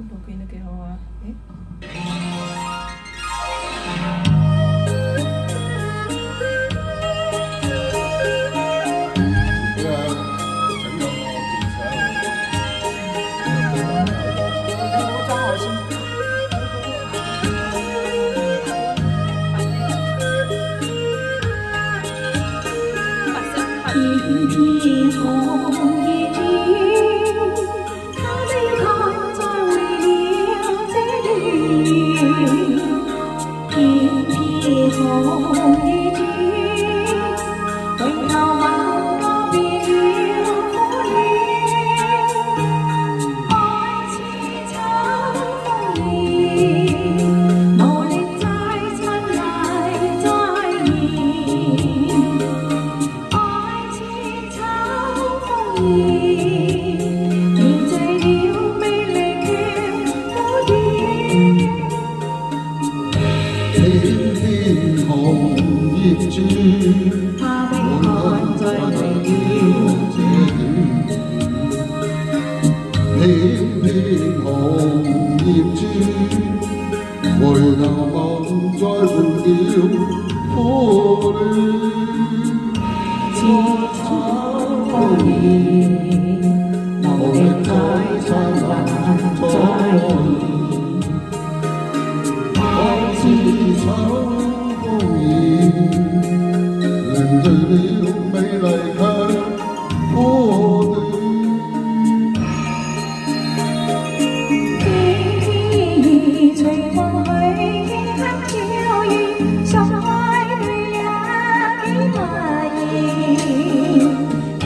部片都幾好啊！誒，天天紅葉轉，他的愛再會了這段。天天紅葉轉，回頭望我變了苦戀。愛似秋風兒，無力再親密再現。凝聚了魅力卻苦戀，天天紅葉轉，他的愛再為了這段。天天紅葉轉，回頭望再換了苦戀。似秋風兒，無力再親密再現。愛似秋風兒，凝聚了美麗卻苦戀。天天隨風去輕刻飄逸，想開對也幾迷意。天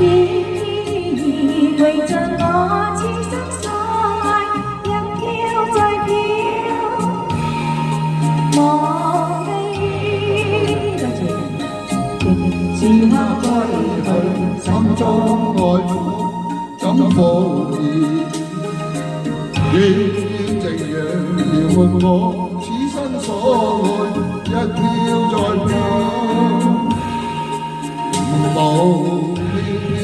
天圍着我此生所愛，一飄再飄，忘記。此刻歸去，心中愛火怎復燃？遠遠夕陽描繪我此生所愛，一飄再飄，夢飄飄。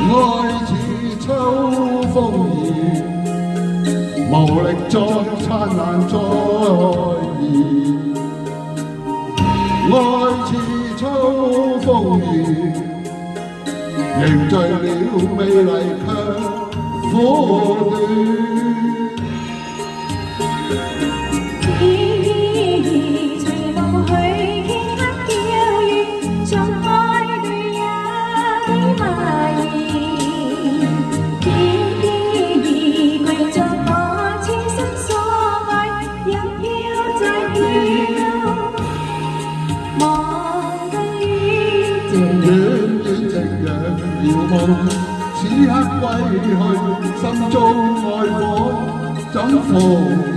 愛似秋風兒，無力再燦爛再現。愛似秋風兒，凝聚了美麗卻苦戀。遠遠夕陽遙望，此刻歸去，心中愛火怎復燃？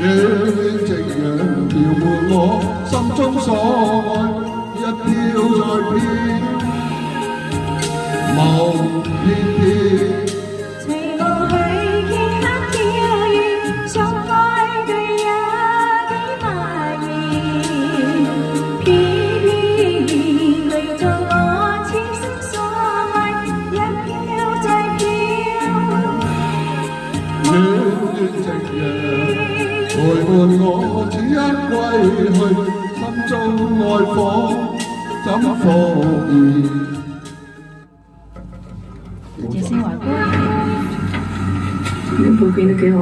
遠遠夕陽描繪我心中所愛，一飄再飄，夢飄飄。遠遠夕陽陪伴我此刻歸去，心中愛火怎復燃？謝先華哥，呢部片都幾好。